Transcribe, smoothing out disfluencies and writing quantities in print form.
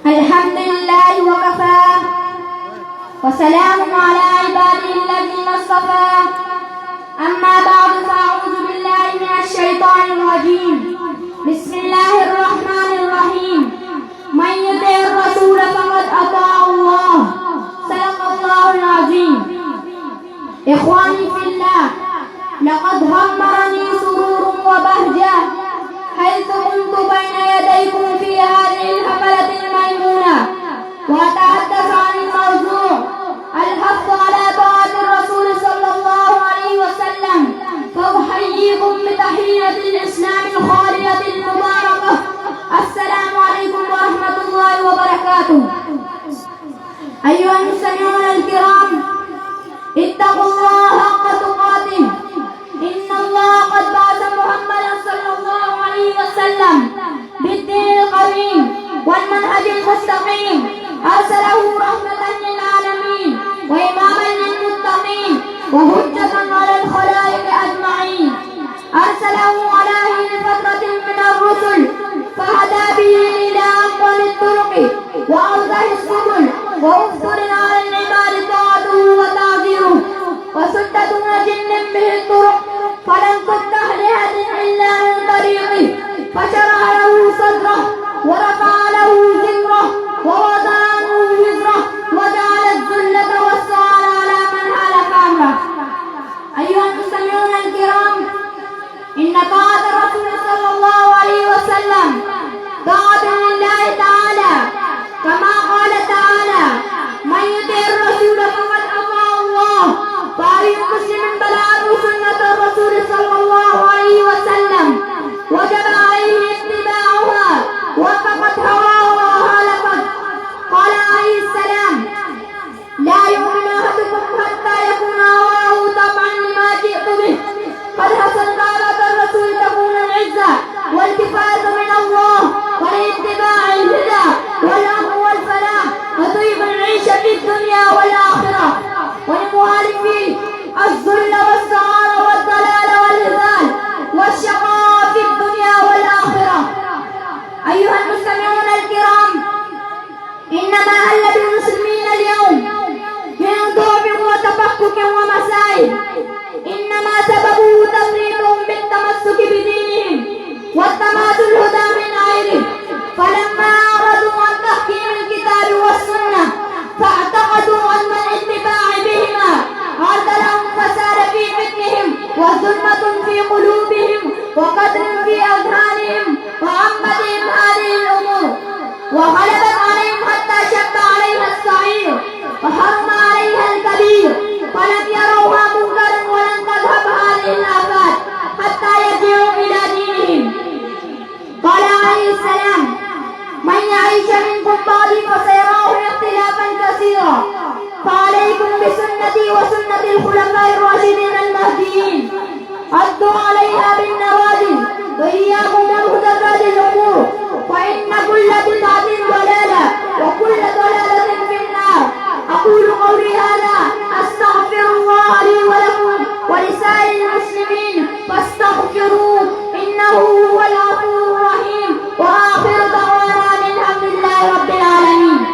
الحمد لله وكفى وسلام على عباده الذين اصطفى أما بعد فأعوذ بالله من الشيطان الرجيم بسم الله الرحمن الرحيم من يطع الرسول فقد أطاع الله صدق الله العظيم إخواني في الله لقد همرني سرور وبهجة حيث كنت بين يديكم في هذه الحفلة الميمونة وأتحدث عن الموضوع الحث على طاعة الرسول صلى الله عليه وسلم فأحييكم بتحية الإسلام الخالدة المباركة السلام عليكم ورحمة الله وبركاته. أيها المستمعون الكرام اتقوا الله حق تقاته إن الله قد بعث محمدا صلى الله عليه وسلم بالدين القويم والمنهج المستقيم أرسله رحمة للعالمين وإماما للمتقين وهجة على الخلائق أجمعين أرسله على حين فترة من الرسل فهدى به إلى أفضل الطرق وأوضح السبل وأفضل على العباد طاعته وتعذيره وسدة جن به الطرق فلم تفتح لأحد إلا من طريقه فشرح له صدره ورفع له ذكره ووضع عنه وزره وجعل الذلة والسعر على من حالف أمره. أيها المستمعون الكرام إن طاعة الرسول صلى الله عليه وسلم طاعة لله تعالى كما قال تعالى من يطع الرسول فقد أطاع الله فأي مسلم بلغه سنة الرسول صلى الله عليه وسلم وجب عليه اتباعها وفقت هواه وخالفت. قال عليه السلام لا يؤمن أحدكم حتى يكون هواه طبعا لما جئت به قد حصل طاعة الرسول تكون العزة والكفاية من الله ولاتباع الهدى والأمر والفلاح وطيب العيش في الدنيا والآخرة ولمخالفيه الذل والسعار والضلال والهزال والشقاء في الدنيا والآخرة. أيها المستمعون الكرام إنما هل بالمسلمين اليوم من ضعف وتفكك ومسائل إنما سببه تفريطهم بالتمسك بدينهم والتماس الهدى من غيره فلما أعرضوا عن تحكيم الكتاب والسنة فاعتقدوا أن الاتباع بهما عرض لهم فساد في فكرهم وظلمة في قلوبهم وقدر في أذهانهم وعمتهم هذه الأمور وغلبت عليهم حتى شب عليها الصغير وحرم عليها الكبير فلم يروها منكرا ولن تذهب هذه الآفات حتى يرجعوا إلى دينهم. قال عليه السلام من يعيش منكم بعدي فسيراه اختلافا كثيرا فعليكم بسنتي وسنة الخلفاء الراشدين المهديين عضوا عليها بالنواجذ وإياكم ومحدثات الأمور فإن كل بدعة ضلالة وكل ضلالة في النار. أقول قولي هذا أستغفر الله لي ولكم ولسائر المسلمين فاستغفروه إنه هو الغفور الرحيم وآخر دعوانا أن الحمد لله رب العالمين.